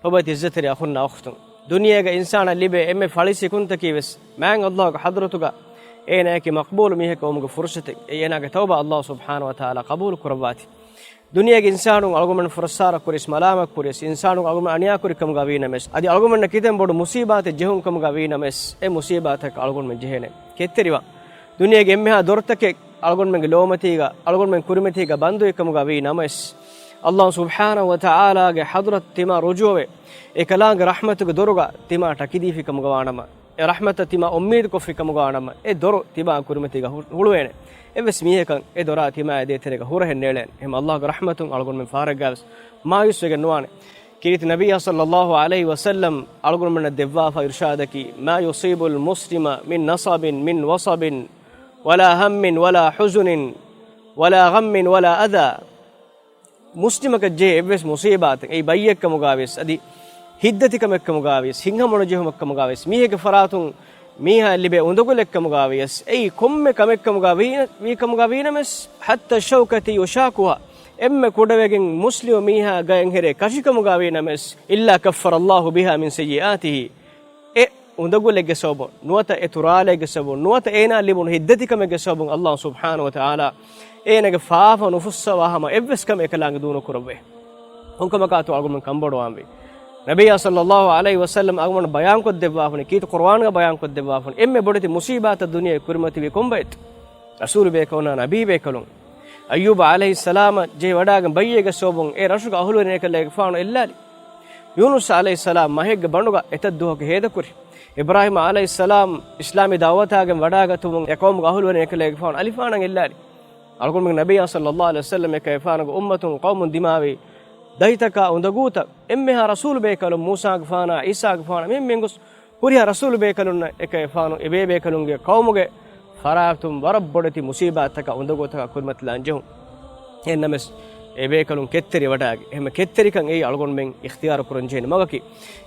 وبيت الزتر أخونا أختم دنيا إنسان اللي بإم فاليس كنت كيبس ما الله حضرتك إنك مقبول ميهك ومك فرصتك إنك توبة الله سبحانه وتعالى قبول كرباتي دنيا إنسان ألقمن فرصارة كوريس ملامة كوريس إنسان ألقمن أنيا كوري كم غابينا مس أدي ألقمن كيتم بود مصيبات جهون كم غابينا مس مصيباتك ألقمن جهنم كتريوا دنيا إمها دورتك ألقمن لومتيغا ألقمن كورمتيغا بندو كم غابينا مس الله سبحانه وتعالى حضرت تما رجوه إكلان رحمتك دورغا تما تكيدي في كم غوانما رحمة تما أميد كفر كم غوانما دور تما كورمتيغا هلوين إبس ميهكان دورا تما ديترك هوره النيلين هم الله رحمة ألقون من فارغاس ما يسوق النوان كيت النبي صلى الله عليه وسلم ألقون من الدفاع فإرشادك ما يصيب المسلم من نصب من وصب ولا هم ولا حزن ولا غم ولا أذى مسلمك جي إبس مصيبات أي بيك مقابس أدي هدتك مك مقابس هنغ منجه مك مقابس ميهك فراتون ميها اللي بيوندقوا لك مقابيس أي كم كمك مقابين ميك مقابين مس حتى الشوكة يشاكها إما كودوجين مسلم ميها جاين هري كشيك مقابين مس إلا كفر الله بها من سيئاته وندقوا لك جسبون نوتا إترال جسبون نوتا إنا اللي من هدتك مك جسبون الله سبحانه وتعالى إنا جفاف ونفس وهم إبس كم إكلان دونه كربه هم كم كاتو أقول من كم بدوام بي نبي صلى الله عليه وسلم أقول بيان قد دبافن كيت قرآن کا بيان قد دبافن إمّا بدت مصيبات الدنيا كرمتي بكم بيت رسول بيكونا نبي بيكلون أيوب عليه السلام جي وداعن بيجي سوبون رسول أهلو نيكلك فانو إلا يونس عليه السلام ما هيك بندوغا اتدوه كهيدا كوري إبراهيم عليه السلام إسلامي دعوتاعن وداعن تومون يقوم أهلو نيكلك فانو ألفانا إلا أقول من النبي صلى الله عليه وسلم كيفانو أمة قوم دماوي دايتكا وندغوتا امها رسول بيكلم موسى غفانا عيسى غفانا مينغس كوريا رسول بيكلون اكيفانو ابي بيكلونගේ قومගේ فراتم وربودتي مصيباتك وندغوتا كرمت لانجو එන්නමස් එබේකලුන් කෙත්තරි වඩාගේ එහෙම කෙත්තරිකන් ඒ අල්ගොන් මෙන් ඉක්තියාර කරන් ජේන මගකි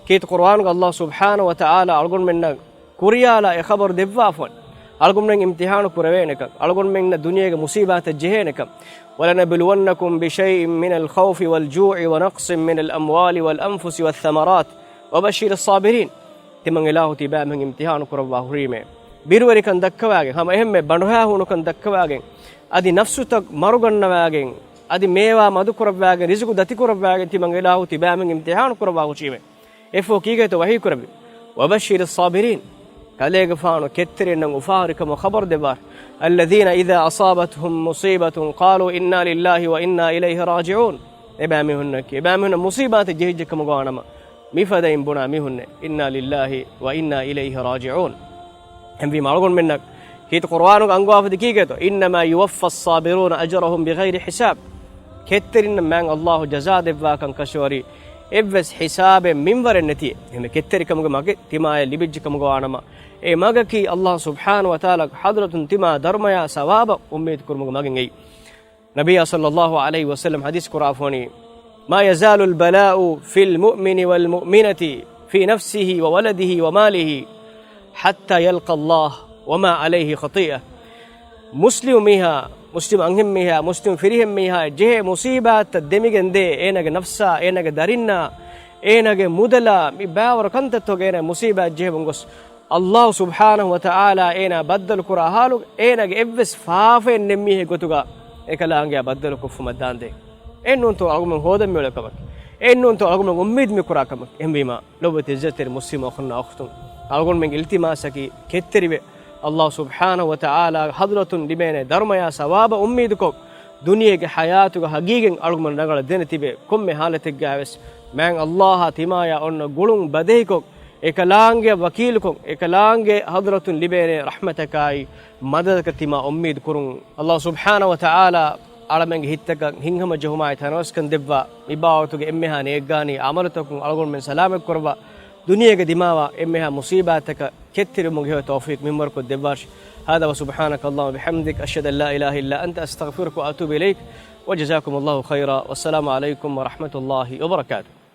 කීත කුර්ආන් ග අල්ලාහ් සුබ්හානහු වතාලා අල්ගොන් මෙන්න කුරියාලා ඒ خبر දෙවවාෆොන් අල්ගොන් මෙන් ඉම්තිහාන කරවේනක අල්ගොන් මෙන්න දුනියගේ මුසීබාත ජෙහෙනක ولنبلونكم بشيء من الخوف والجوع ونقص من الأموال والأنفس والثمرات وبشر الصابرين تمن الله تبا من امتحان كروا هريمه بيروري كان دكواගෙන් හැම එහෙම බණුහා හුණු කන් දක්වාගෙන් අදි නෆ්සුතක් මරුගන්නවාගෙන් අදි මේවා මදු කරවාගෙන් රිසුකු දති කරවාගෙන් තිමන් الله تبا من امتحان كروا هوචීමේ එෆෝ කීගේත වහී කරබි وبشر الصابرين كاليغ فانو كترين وفاركم وخبر دبار الذين إذا أصابتهم مصيبة قالوا إنا لله وإنا إليه راجعون إبامهن مصيبات جهجكم غانما مفدين بنا مهن إنا لله وإنا إليه راجعون هم في معلوم منك كيت قرآن أنقوا في دقيقة إنما يوفى الصابرون أجرهم بغير حساب كترين من الله جزاء دباكن كشوري إبس حساب منبر النتي هم كتركم مغ تما لبجكم غانما اي مغكي الله سبحانه وتعالى حضرة تما درميا ثواب امید کرم مغنگي نبي صلى الله عليه وسلم حديث قرافوني ما يزال البلاء في المؤمن والمؤمنة في نفسه وولده وماله حتى يلقى الله وما عليه خطيئة مسلم ميها مسلم انهم ميها مسلم فريهم ميها جه مصيبات دميگنده اينگ نفسا اينگ دارينا اينگ مودلا مي باور كنتتوگين مصيبات جه بنگس الله سبحانه وتعالى اينا بدل كرا حالو اينا ابس فافين نميه گوتوگا ekalaange بدل كف مداندي enunto agum hodam melakamak enunto agum ummid me kurakamak embima lobet izzatir muslim akhna akhtum algon men iltimasaki ketteribe الله سبحانه وتعالى حضرة لبين درميا ثواب أميدكم دنيا حياتك حقيقة أرجو من نقل الدين تبي كم حالتك جالس من الله تمايا أن قلون بديكم إكلانجة وكيلكم إكلانجة حضرة لبين رحمتك أي مددك تما أميد كرون الله سبحانه وتعالى على من هتك هنهم جهما يتناس كن دبوا مباوتك إمها نيجاني عملتكم أرجو من سلامك كربا دنيا قديمة إمها مصيباتك كتر مجهود توفيق من مركو الدباش هذا وسبحانك اللهم وبحمدك أشهد أن لا إله إلا أنت أستغفرك وأتوب إليك وجزاكم الله خيرا والسلام عليكم ورحمة الله وبركاته.